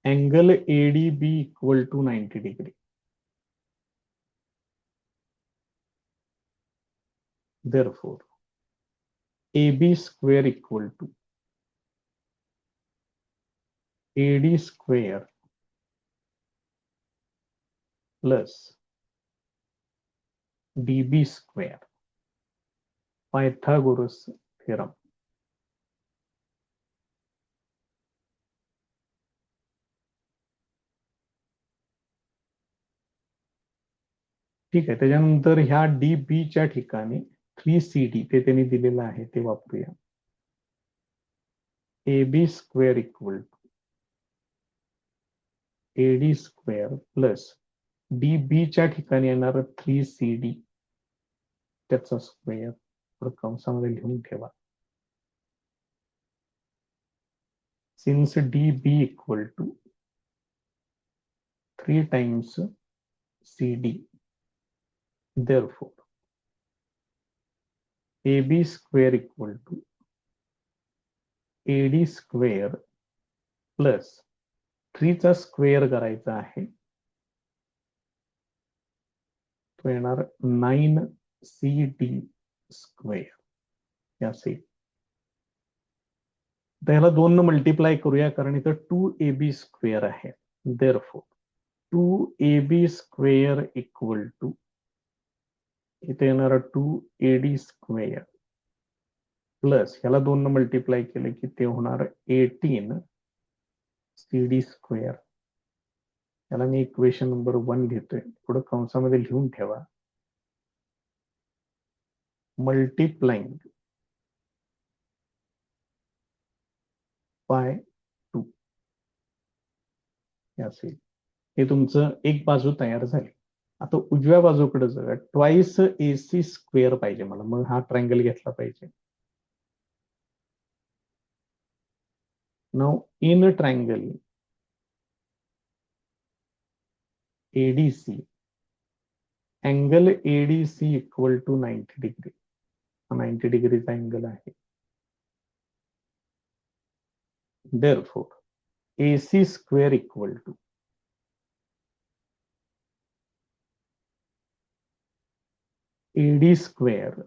angle ADB equal to 90 degree. Therefore, AB square equal to AD square plus DB square. Pythagoras theorem. ठीक आहे. त्याच्यानंतर ह्या DB च्या ठिकाणी 3CD ते त्यांनी दिलेलं आहे ते वापरूया. AB square equal to AD square plus DB च्या ठिकाणी येणार 3CD त्याचा स्क्वेअर कंसामध्ये लिहून ठेवा. Since DB equal to 3 times CD, therefore AB square equal to AD square plus 3 चा स्क्वेअर करायचा आहे, तो येणार 9CD स्क्वेअर असे. तर ह्याला 2 न मल्टिप्लाय करूया कारण इथं 2AB स्क्वेअर आहे. therefore 2AB square equal to, इथे येणार 2AD स्क्वेअर प्लस ह्याला 2 न मल्टिप्लाय केलं की ते होणार 18 CD स्क्वेअर. याला मी इक्वेशन नंबर 1 घेतोय, पुढे कंसामध्ये लिहून ठेवा. मल्टिप्लाइंग बाय 2 असेल. हे तुमचं एक बाजू तयार झाली. आता उजव्या बाजूकडे जाऊया. ट्वाइस AC स्क्वेअर पाहिजे मला, मग हा ट्रायंगल घेतला पाहिजे. Now in triangle ADC, angle ADC equal to 90 degree. 90 डिग्रीचा अँगल आहे. therefore AC square equal to AD square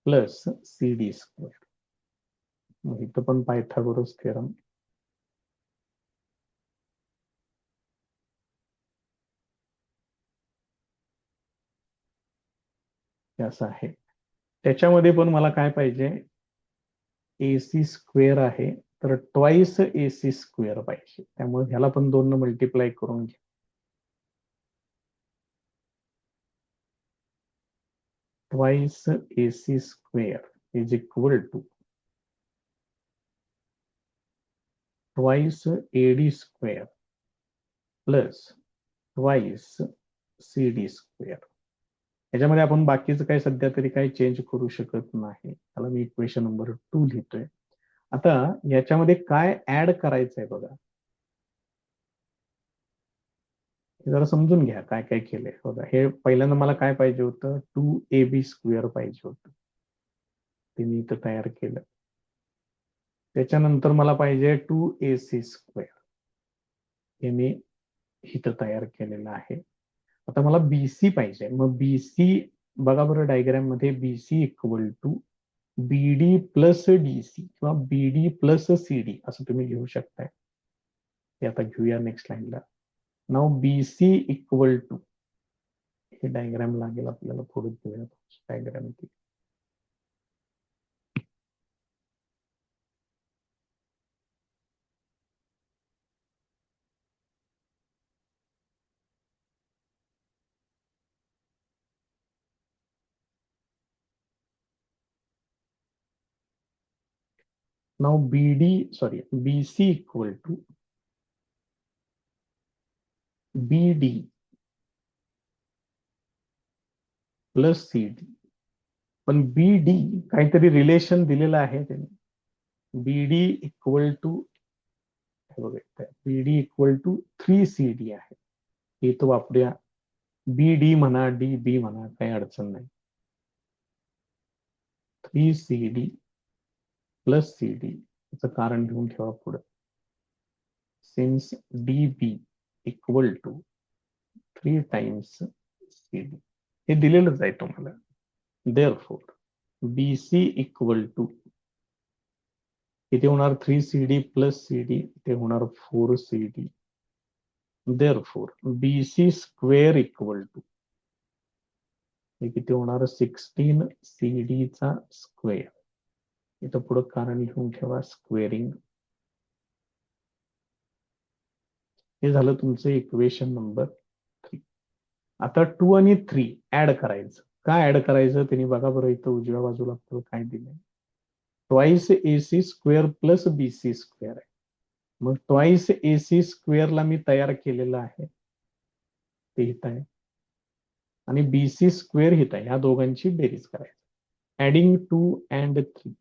plus CD square. मग इथं पण पायथागोरस थेरम. असं आहे. त्याच्यामध्ये पण मला काय पाहिजे, AC स्क्वेअर आहे तर ट्वाइस AC स्क्वेअर पाहिजे. त्यामुळे ह्याला पण 2 न मल्टिप्लाय करून घ्या. Twice AC square is equal to twice AD square plus twice CD square. याच्यामध्ये आपण बाकीचं काय सध्या तरी काही चेंज करू शकत नाही. त्याला मी इक्वेशन नंबर 2 लिहितोय. आता याच्यामध्ये काय ऍड करायचंय बघा, जरा समजून घ्या काय काय केलंय बघा. हे पहिल्यांदा मला काय पाहिजे होतं, 2AB स्क्वेअर पाहिजे होतं, ते मी इथं तयार केलं. त्याच्यानंतर मला पाहिजे 2AC स्क्वेअर, हे मी इथं तयार केलेलं आहे. आता मला बीसी पाहिजे. मग बीसी बघा बरं, डायग्राम मध्ये BC equal to BD plus DC किंवा बीडी प्लस सीडी असं तुम्ही घेऊ शकताय. ते आता घेऊया नेक्स्ट लाईनला. नाव बीसी इक्वल टू, हे डायग्राम लागेल आपल्याला, पुढे घेऊया डायग्राम ती. Now BC equal to BD plus CD. पण बीडी काहीतरी रिलेशन दिलेलं आहे त्याने. बीडी इक्वल टू, हे बघा बीडी इक्वल टू 3CD आहे. हे तो वापरूया. बीडी म्हणा, डी बी म्हणा, काही अडचण नाही. 3CD प्लस सीडी याचं कारण घेऊन ठेवा पुढे. Since D B equal to 3 times CD, हे दिलेलंच आहे तुम्हाला. देअरफॉर बीसी इक्वल टू, इथे होणार 3CD प्लस सीडी, इथे होणार 4CD. Therefore BC square equal to, हे किती होणार 16CD चा स्क्वेअर. इथं पुढे कारण लिहून ठेवा स्क्वेअरिंग. हे झालं तुमचं इक्वेशन नंबर 3. आता 2 आणि 3 ऍड करायचं. काय ऍड करायचं त्यांनी बघा बरं, इथं उजव्या बाजूला आपल्याला काय दिलंय, twice AC square plus BC square आहे. मग ट्वाइस AC स्क्वेअरला मी तयार केलेलं आहे, ते इथं आहे, आणि BC स्क्वेअर हित आहे. ह्या दोघांची बेरीज करायची. Adding 2 and 3,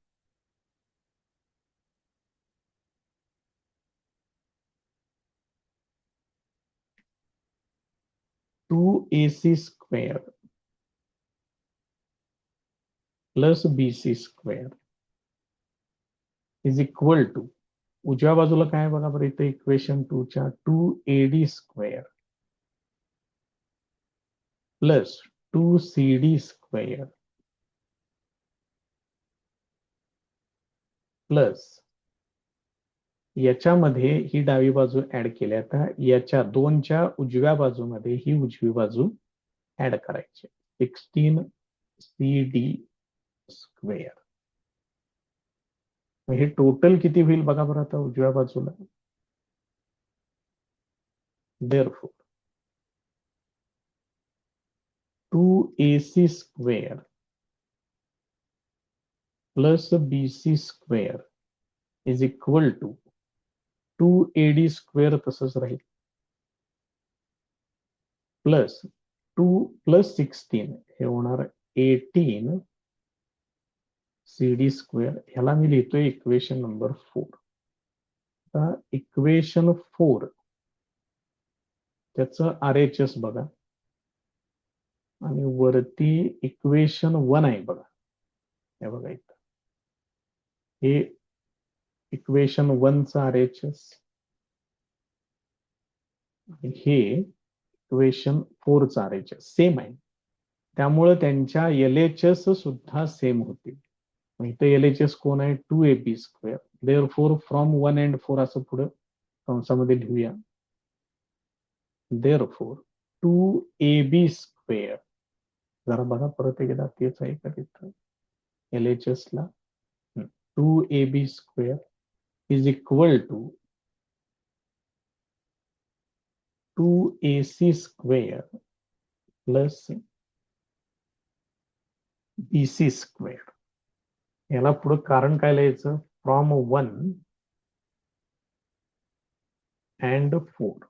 two AC square plus BC square is equal to, उजव्या बाजूला काय बघा बरं, इथे इक्वेशन 2 च्या 2AD square plus 2CD square plus याच्यामध्ये ही डावी बाजू ऍड केली. आता याच्या 2च्या उजव्या बाजूमध्ये ही उजवी बाजू ऍड करायची. 16CD square. हे टोटल किती होईल बघा बरं आता उजव्या बाजूला. Therefore 2AC square plus BC square is equal to 2AD square तसंच राहील, प्लस 2 प्लस 16 हे होणार 18 CD स्क्वेअर. ह्याला मी लिहितोय इक्वेशन नंबर 4. आता इक्वेशन 4 त्याचं RHS बघा, आणि वरती इक्वेशन 1 आहे बघा. हे बघा इथं, हे इक्वेशन 1 चा RHS, हे इक्वेशन 4 चा RHS सेम आहे. त्यामुळे त्यांच्या LHS सुद्धा सेम होतील. इथे LHS कोण आहे, 2AB square. Therefore from 1 and 4 असं पुढे कंसामध्ये लिहूया. देअरफॉर 2AB स्क्वेअर, जरा बघा परत एकदा तेच आहे का तिथं LHS ला, 2AB square is equal to 2AC square plus BC square. याला पुढे कारण काय लिहायचं, फ्रॉम 1 अँड 4.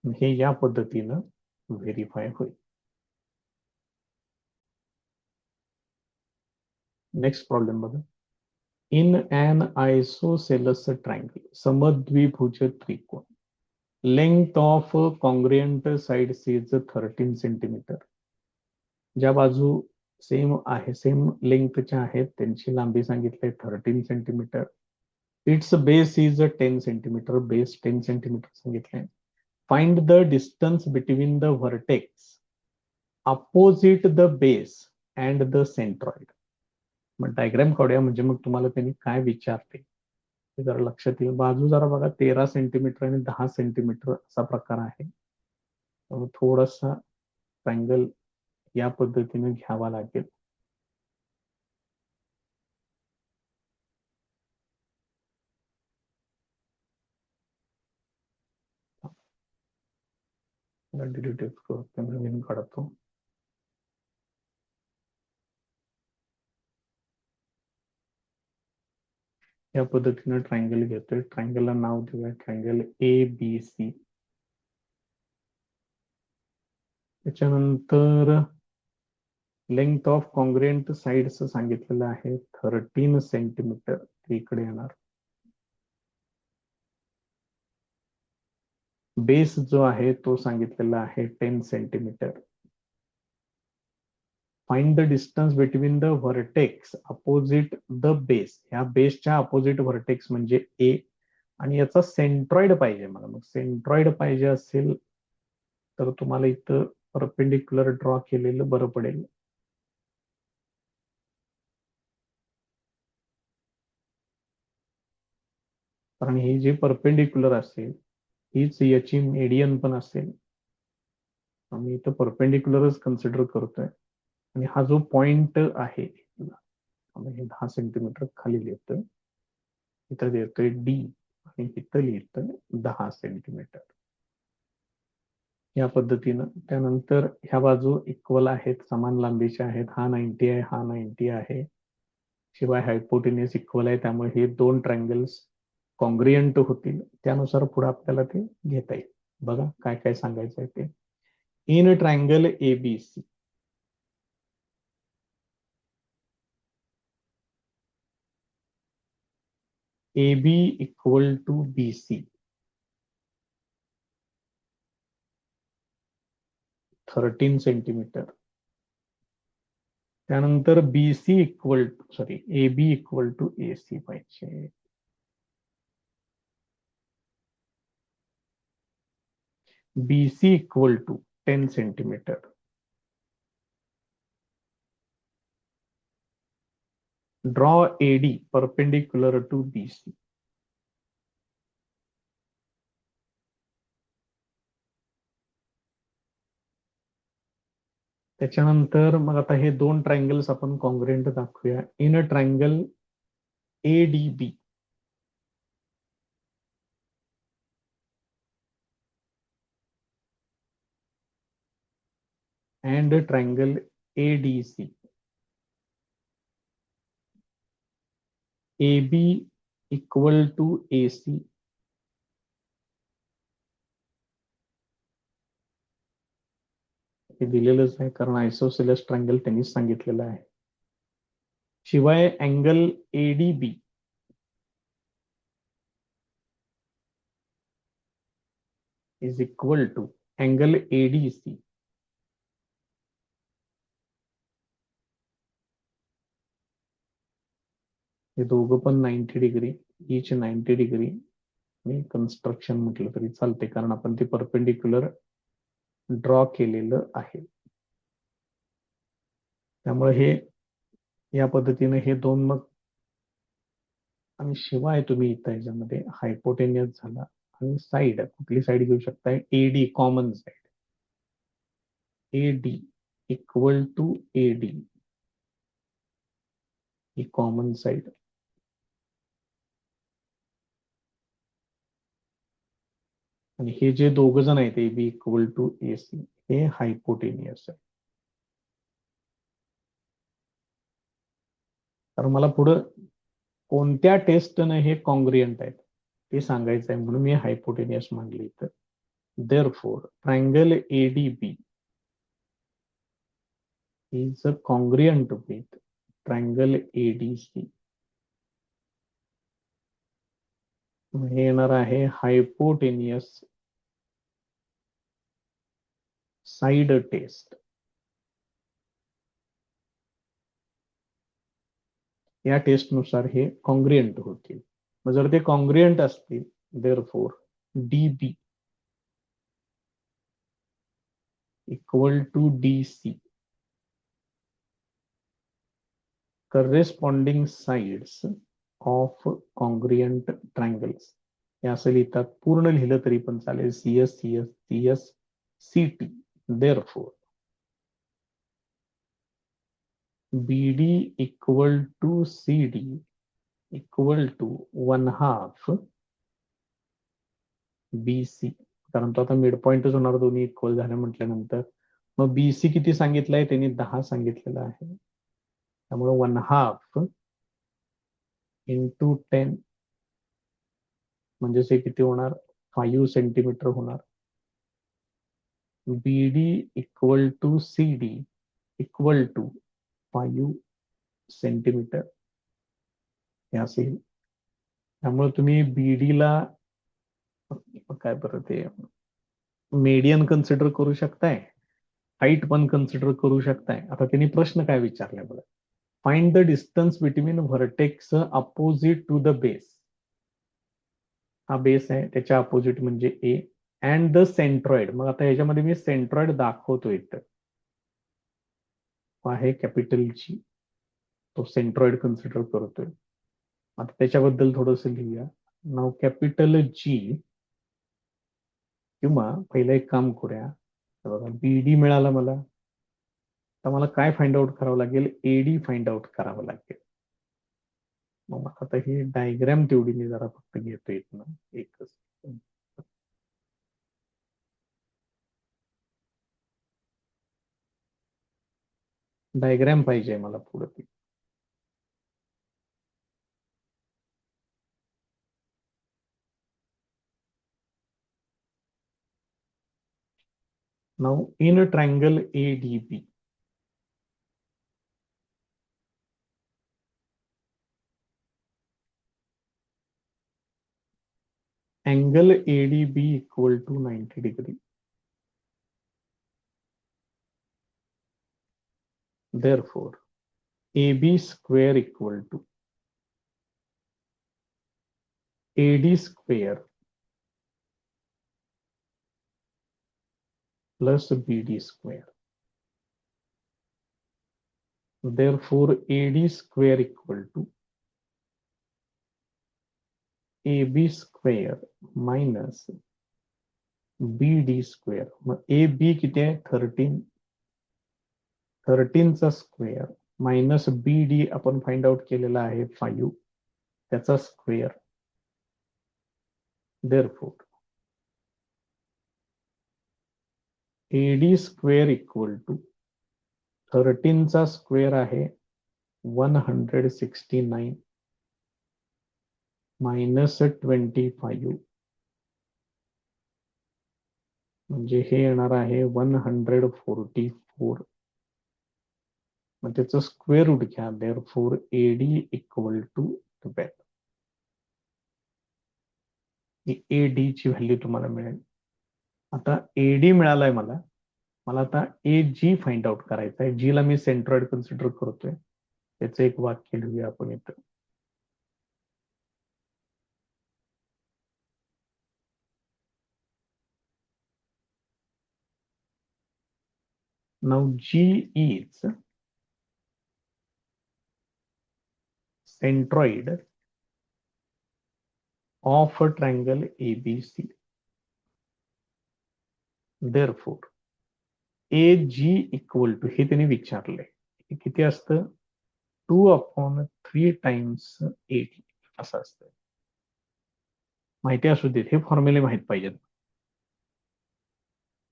हे या पद्धतीनं व्हेरीफाय होईल. नेक्स्ट प्रॉब्लेम बघा. इन ॲन आयसोसेलस ट्रायंगल, समद्विभुज त्रिकोण, length of congruent sides is 13 centimetre. ज्या बाजू सेम आहे, सेम लेंथच्या आहेत, त्यांची लांबी सांगितली 13 centimetre. Its base is 10 centimetre, base 10 centimetre सांगितलंय. Find the distance between the vertex opposite the base and the centroid. मग डायग्राम काढूया, म्हणजे मग तुम्हाला त्यांनी काय विचारते ते जरा लक्षात येईल. बाजू जरा बघा, 13 सेंटीमीटर आणि 10 सेंटीमीटर असा प्रकार आहे. थोडासा ट्रायंगल या पद्धतीने घ्यावा लागेल. डिलीट करतो, नवीन काढतो. या पद्धतीने ट्रायंगल घेतोय. ट्रायंगलला नाव देऊया ट्रायंगल ABC. त्याच्यानंतर लेंथ ऑफ कॉन्ग्रुएंट साइड्स सांगितलेलं आहे 13 सेंटीमीटर, इकडे येणार. बेस जो आहे तो सांगितलेला आहे 10 centimetre. Find the distance between the vertex opposite the base. ह्या बेसच्या अपोजिट व्हर्टेक्स म्हणजे ए, आणि याचा सेंट्रॉइड पाहिजे मला. मग सेंट्रॉइड पाहिजे असेल तर तुम्हाला इथं परपेंडिक्युलर ड्रॉ केलेलं बरं पडेल. कारण ही जी परपेंडिक्युलर असेल हीच याची मेडियन पण असेल. आम्ही इथं परपेंडिक्युलरच कन्सिडर करतोय. आणि हा जो पॉइंट आहे, आम्ही 10 सेंटीमीटर खाली लिहितोय, इथं देतोय डी आणि इथं लिहितोय 10 सेंटीमीटर या पद्धतीनं. त्यानंतर ह्या बाजू इक्वल आहेत, समान लांबीच्या आहेत. हा 90 आहे, हा 90 आहे. शिवाय हायपोटेनियस इक्वल आहे, त्यामुळे हे दोन ट्रायंगल्स कॉन्ग्रियंट होतील. त्यानुसार पुढे आपल्याला ते घेता येईल. बघा काय काय सांगायचं आहे ते. In triangle ABC, AB equal to BC 13 centimetre. त्यानंतर BC equal to AB equal to AC पाहिजे. BC equal to 10 centimetre. Draw AD perpendicular to BC. त्याच्यानंतर मग आता हे दोन ट्रायंगल्स आपण कॉन्ग्रुएंट दाखवूया. In a triangle ADB, and triangle ADC. AB equal to AC. हे दिलेलंच आहे कारण आयसोसेलस ट्रायंगल त्यांनीच सांगितलेलं आहे. शिवाय angle ADB is equal to angle ADC. हे दोघं पण 90 डिग्री, इच 90 डिग्री. मी कन्स्ट्रक्शन म्हटलं तरी चालते कारण आपण ते परपेंडिक्युलर ड्रॉ केलेलं आहे. त्यामुळे हे या पद्धतीने हे दोन मग, आणि शिवाय तुम्ही इथं याच्यामध्ये हायपोटेनियस झाला आणि साइड कुठली साइड घेऊ शकताय, AD common side. AD equal to AD ही कॉमन साइड. आणि हे जे दोघ जण आहेत AB इक्वल टू AC हे हायपोटेनियस आहे. तर मला पुढं कोणत्या टेस्टने हे कॉन्ग्रियंट आहेत ते सांगायचं आहे, म्हणून मी हायपोटेनियस मानले इथं. Therefore, triangle ADB is congruent with triangle ADC. हे येणार आहे हायपोटेनियस साइड टेस्ट. या टेस्ट नुसार हे कॉन्ग्रियंट होतील. मग जर ते कॉन्ग्रियंट असतील therefore DB equal to DC corresponding sides of congruent triangles हे असं लिहितात. पूर्ण लिहिलं तरी पण चालेल. CS CS CS CT therefore BD equal to CD equal to 1/2 BC कारण तो आता मिड पॉइंटच होणार दोन्ही इक्वल झाले म्हटल्यानंतर. मग BC किती सांगितलंय त्यांनी 10 सांगितलेलं आहे. त्यामुळे 1/2 into 10 म्हणजे किती होणार 5 सेंटीमीटर होणार. BD equal to CD equal to 5 centimetre हे असेल. त्यामुळे तुम्ही BD ला काय बरं ते मीडियन कन्सिडर करू शकताय, हाईट पण कन्सिडर करू शकताय. आता त्यांनी प्रश्न काय विचारलाय बघा. Find the distance between vertex opposite to the base. हा बेस आहे त्याच्या अपोजिट म्हणजे A अँड द सेंट्रॉइड. मग आता ह्याच्यामध्ये मी सेंट्रॉइड दाखवतोय इथं आहे कॅपिटल G. तो सेंट्रॉइड कन्सिडर करतोय. आता त्याच्याबद्दल थोडंसं लिहूया. नाव कॅपिटल G किंवा पहिलं एक काम करूया. बघा BD मिळाला मला. तर मला काय फाइंड आउट करावं लागेल AD फाइंड आउट करावं लागेल. मग आता ही डायग्रॅम तेवढी मी जरा फक्त घेतो इथनं एकच. डायग्रॅम पाहिजे मला पुढे ती. Now in triangle ADB angle ADB equal to 90 degree. Therefore, AB square equal to AD square plus BD square. Therefore, AD square equal to AB square minus BD square. मग AB किती आहे 13. 13 चा square minus BD आपण find out केलेला आहे 5 त्याचा square. Therefore, AD square equal to 13 चा square आहे 169 मायनस 25 म्हणजे हे येणार आहे 144. मग त्याचं स्क्वेअर रूट घ्या. Therefore AD equal to AD ची व्हॅल्यू तुम्हाला मिळेल. आता AD मिळालाय मला. मला आता AG फाइंड आउट करायचं आहे. G ला मी सेंट्रॉइड कन्सिडर करतोय. त्याचं एक वाक्य लिहूया आपण इथं. Now G is centroid of a triangle ABC. Therefore, AG equal to हे त्यांनी विचारले हे किती असतं 2/3 टाइम्स AD असं असतं. माहिती असू देत हे फॉर्म्युले माहित पाहिजेत.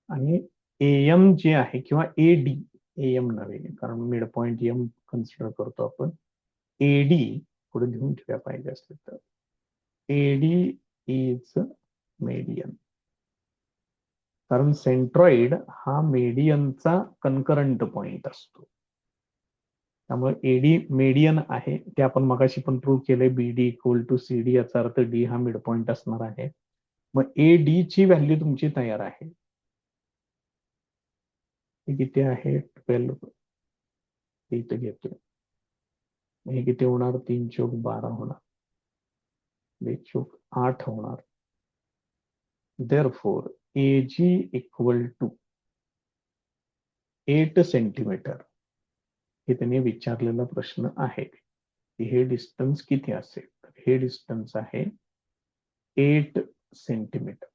आणि AM जे आहे किंवा AD AM नव्हे कारण मिड पॉइंट M कन्सिडर करतो आपण. AD पुढे लिहून ठेवूया पाहिजे असले तर. AD इज मेडियन कारण सेंट्रॉइड हा मेडियनचा कन्करंट पॉइंट असतो. त्यामुळे AD मेडियन आहे ते आपण मगाशी पण प्रूव्ह केलंय. BD इक्वल टू CD याचा अर्थ D हा मिड पॉइंट असणार आहे. मग AD ची व्हॅल्यू तुमची तयार आहे. किती आहे 12 इथं घेतोय. हे किती होणार 3 चौक 12 होणार. बेचूक 8 होणार. therefore AG equal to 8 centimetre. हे त्यांनी विचारलेला प्रश्न आहे. हे डिस्टन्स किती असेल? हे डिस्टन्स आहे 8 सेंटीमीटर.